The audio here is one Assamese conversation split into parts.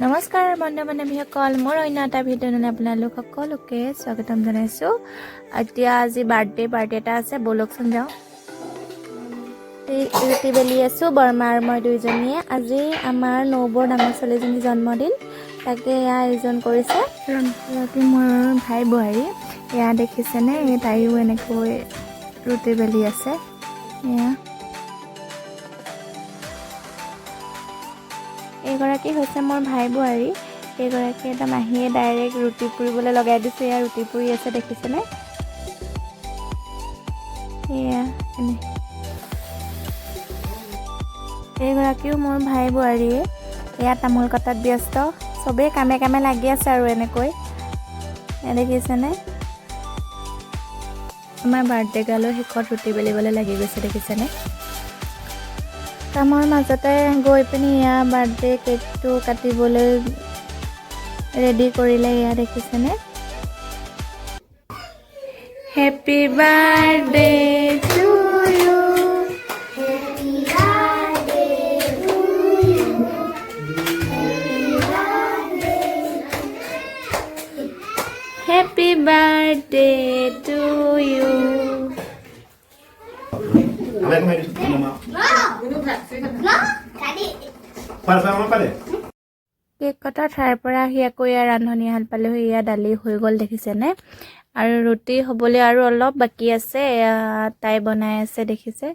নমস্কাৰ বন্ধু বান্ধৱীসকল, মোৰ অন্য এটা ভিডিঅ'লৈ আপোনালোক সকলোকে স্বাগতম জনাইছোঁ। এতিয়া আজি বাৰ্থডে পাৰ্টি এটা আছে, ব'লকচোন যাওঁ। ৰুটি বেলি আছোঁ, বৰমা আৰু মই দুইজনীয়ে। আজি আমাৰ নবৌৰ ডাঙৰ ছোৱালীজনীৰ জন্মদিন, তাকে এয়া আয়োজন কৰিছে। বাকী মোৰ ভাই বোৱাৰী এয়া দেখিছেনে, তাইও এনেকৈ ৰুটি বেলি আছে। এয়া এইগৰাকী হৈছে মোৰ ভাই বোৱাৰী। এইগৰাকী এটা মাহীয়ে ডাইৰেক্ট ৰুটি পুৰিবলৈ লগাই দিছে। এয়া ৰুটি পুৰি আছে, দেখিছেনে? এয়া এনে এইগৰাকীও মোৰ ভাই বোৱাৰীয়ে। এয়া তামোল কটাত ব্যস্ত, চবেই কামে কামে লাগি আছে আৰু এনেকৈ দেখিছেনে? আমাৰ বাৰ্থডে গাৰ্লৰ শেষত ৰুটি বেলিবলৈ লাগি গৈছে, দেখিছেনে? কামৰ মাজতে গৈ পিনি এয়া বাৰ্থডে কেকটো কাটিবলৈ ৰেডি কৰিলে। এয়া দেখিছেনে? Happy birthday to you, happy birthday to you. Cake কটাৰ ঠাইৰ পৰা আহি আকৌ ইয়াৰ ৰান্ধনীশাল পালেহি। এয়া দালি হৈ গ'ল, দেখিছেনে? আৰু ৰুটি হ'বলৈ আৰু অলপ বাকী আছে। এয়া তাই বনাই আছে, দেখিছে?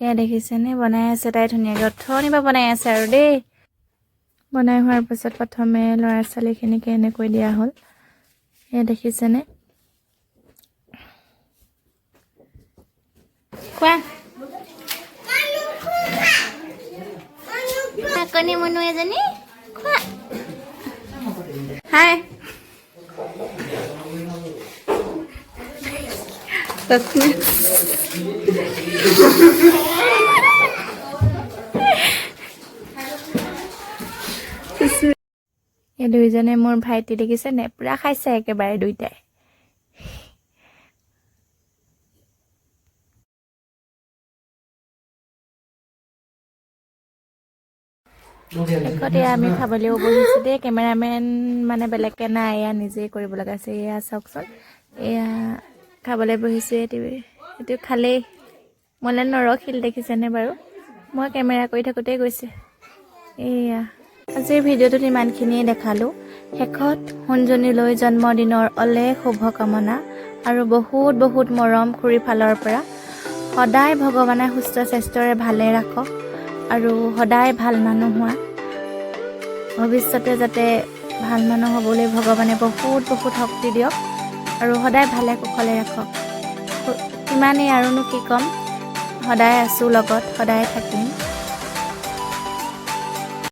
এয়া দেখিছেনে? বনাই আছে তাই ধুনীয়াকৈ, অথনিৰ পৰা বনাই আছে আৰু দেই। বনাই হোৱাৰ পাছত প্ৰথমে ল'ৰা ছোৱালীখিনিকে এনেকৈ দিয়া হ'ল। এয়া দেখিছেনে? কোৱা কণী মনু এজনী, খোৱা। হাই এই দুইজনে মোৰ ভাইটি, দেখিছে নে? পুৰা খাইছে একেবাৰে দুইটাই। শেষতে আমি খাবলৈও বহিছোঁ দেই। কেমেৰামেন মানে বেলেগকৈ নাই, এয়া নিজেই কৰিব লগা আছে। এয়া চাওকচোন, এয়া খাবলৈ বহিছোঁ। এইটো খালেই মোলৈ নৰখিল, দেখিছেনে বাৰু? মই কেমেৰা কৰি থাকোঁতেই গৈছে। এয়া আজিৰ ভিডিঅ'টোত ইমানখিনিয়ে দেখালোঁ। শেষত সোণজনীলৈ জন্মদিনৰ অলেখ শুভকামনা আৰু বহুত বহুত মৰম খুৰীৰ ফালৰ পৰা। সদায় ভগৱানে সুস্থ স্বাস্থ্যৰে ভালে ৰাখক আৰু সদায় ভাল মানুহ হোৱা, ভৱিষ্যতে যাতে ভাল মানুহ হ'বলৈ ভগৱানে বহুত বহুত শক্তি দিয়ক আৰু সদায় ভালে কুশলে ৰাখক। ইমানেই, আৰুনো কি ক'ম। সদায় আছোঁ লগত, সদায় থাকিম।